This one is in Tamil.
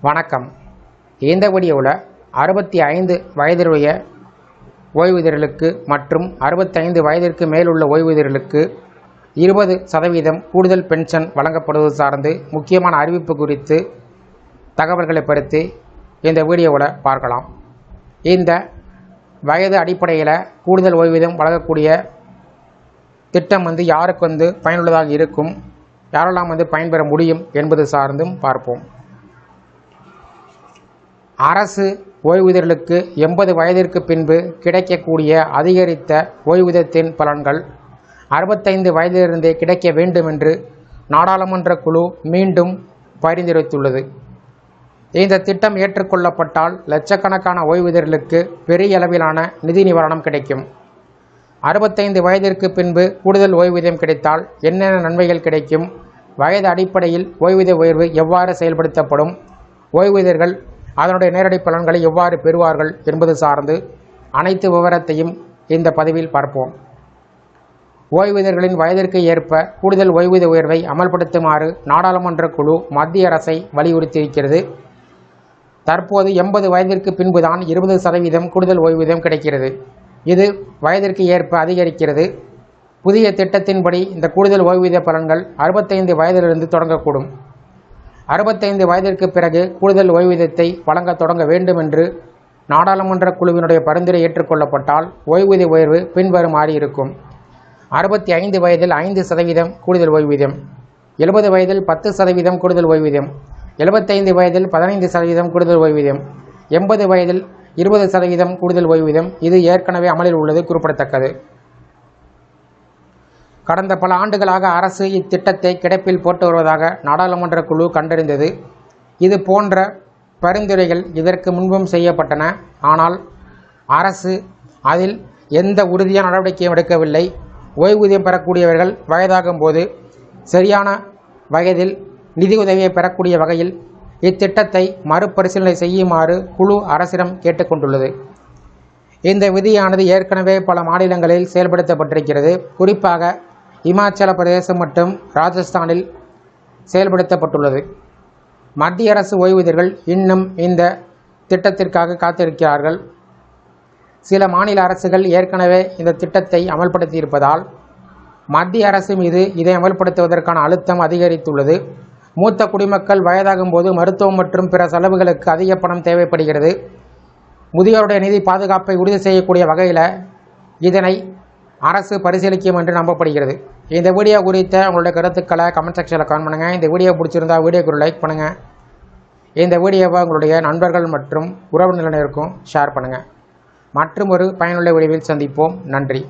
வணக்கம். இந்த வீடியோவில் 65 வயதுடைய ஓய்வூதியர்களுக்கு மற்றும் 65 வயதிற்கு மேலுள்ள ஓய்வூதியர்களுக்கு 20% கூடுதல் பென்ஷன் வழங்கப்படுவது சார்ந்து முக்கியமான அறிவிப்பு குறித்து தகவல்களை பற்றி இந்த வீடியோவில் பார்க்கலாம். இந்த வயது அடிப்படையில் கூடுதல் ஓய்வூதியம் வழங்கக்கூடிய திட்டம் யாருக்கு பயனுள்ளதாக இருக்கும், யாரெல்லாம் பயன்பெற முடியும் என்பது சார்ந்தும் பார்ப்போம். அரசு ஓய்வூதியர்களுக்கு 80 வயதிற்கு பின்பு கிடைக்கக்கூடிய அதிகரித்த ஓய்வூதியத்தின் பலன்கள் 65 வயதிலிருந்தே கிடைக்க வேண்டும் என்று நாடாளுமன்ற குழு மீண்டும் பரிந்துரைத்துள்ளது. இந்த திட்டம் ஏற்றுக்கொள்ளப்பட்டால் லட்சக்கணக்கான ஓய்வூதியர்களுக்கு பெரிய அளவிலான நிதி நிவாரணம் கிடைக்கும். 65 வயதிற்கு பின்பு கூடுதல் ஓய்வூதியம் கிடைத்தால் என்னென்ன நன்மைகள் கிடைக்கும், வயது அடிப்படையில் ஓய்வூதிய உயர்வு எவ்வாறு செயல்படுத்தப்படும், ஓய்வூதியர்கள் அதனுடைய நேரடி பலன்களை எவ்வாறு பெறுவார்கள் என்பது சார்ந்து அனைத்து விவரத்தையும் இந்த பதிவில் பார்ப்போம். ஓய்வூதியர்களின் வயதிற்கு ஏற்ப கூடுதல் ஓய்வூதிய உயர்வை அமல்படுத்துமாறு நாடாளுமன்ற குழு மத்திய அரசை வலியுறுத்தியிருக்கிறது. தற்போது 80 வயதிற்கு பின்புதான் 20% கூடுதல் ஓய்வூதியம் கிடைக்கிறது. இது வயதிற்கு ஏற்ப அதிகரிக்கிறது. புதிய திட்டத்தின்படி இந்த கூடுதல் ஓய்வூதிய பலன்கள் 65 வயதிலிருந்து தொடங்கக்கூடும். 65 வயதிற்கு பிறகு கூடுதல் ஓய்வூதியத்தை வழங்க தொடங்க வேண்டும் என்று நாடாளுமன்ற குழுவினுடைய பரிந்துரை ஏற்றுக்கொள்ளப்பட்டால் ஓய்வூதிய உயர்வு பின்வருமாறு இருக்கும். 65 வயதில் 5% கூடுதல் ஓய்வூதியம், 70 வயதில் 10% கூடுதல் ஓய்வூதியம், 75 வயதில் 15% கூடுதல் ஓய்வூதியம், 80 வயதில் 20% கூடுதல் ஓய்வூதியம். இது ஏற்கனவே அமலில் உள்ளது குறிப்பிடத்தக்கது. கடந்த பல ஆண்டுகளாக அரசு இத்திட்டத்தை கிடப்பில் போட்டு வருவதாக நாடாளுமன்ற குழு கண்டறிந்தது. இது போன்ற பரிந்துரைகள் இதற்கு முன்பும் செய்யப்பட்டன. ஆனால் அரசு அதில் எந்த உறுதியான நடவடிக்கையும் எடுக்கவில்லை. ஓய்வூதியம் பெறக்கூடியவர்கள் வயதாகும் போது சரியான வயதில் நிதியுதவியை பெறக்கூடிய வகையில் இத்திட்டத்தை மறுபரிசீலனை செய்யுமாறு குழு அரசிடம் கேட்டுக்கொண்டுள்ளது. இந்த விதியானது ஏற்கனவே பல மாநிலங்களில் செயல்படுத்தப்பட்டிருக்கிறது. குறிப்பாக இமாச்சல பிரதேசம் மற்றும் ராஜஸ்தானில் செயல்படுத்தப்பட்டுள்ளது. மத்திய அரசு ஓய்வூதியர்கள் இன்னும் இந்த திட்டத்திற்காக காத்திருக்கிறார்கள். சில மாநில அரசுகள் ஏற்கனவே இந்த திட்டத்தை அமல்படுத்தியிருப்பதால் மத்திய அரசு மீது இதை அமல்படுத்துவதற்கான அழுத்தம் அதிகரித்துள்ளது. மூத்த குடிமக்கள் வயதாகும் போது மருத்துவம் மற்றும் பிற செலவுகளுக்கு அதிக பணம் தேவைப்படுகிறது. முதியோருடைய நிதி பாதுகாப்பை உறுதி செய்யக்கூடிய வகையில் இதனை அரசு பரிசீலிக்கும் என்று நம்பப்படுகிறது. இந்த வீடியோ குறித்த உங்களுடைய கருத்துக்களை கமெண்ட் செக்ஷனில் கமெண்ட் பண்ணுங்கள். இந்த வீடியோ பிடிச்சிருந்தால் வீடியோக்கு ஒரு லைக் பண்ணுங்கள். இந்த வீடியோவை உங்களுடைய நண்பர்கள் மற்றும் உறவினர்களுக்கும் ஷேர் பண்ணுங்கள். மற்றும் ஒரு பயனுள்ள வீடியோவில் சந்திப்போம். நன்றி.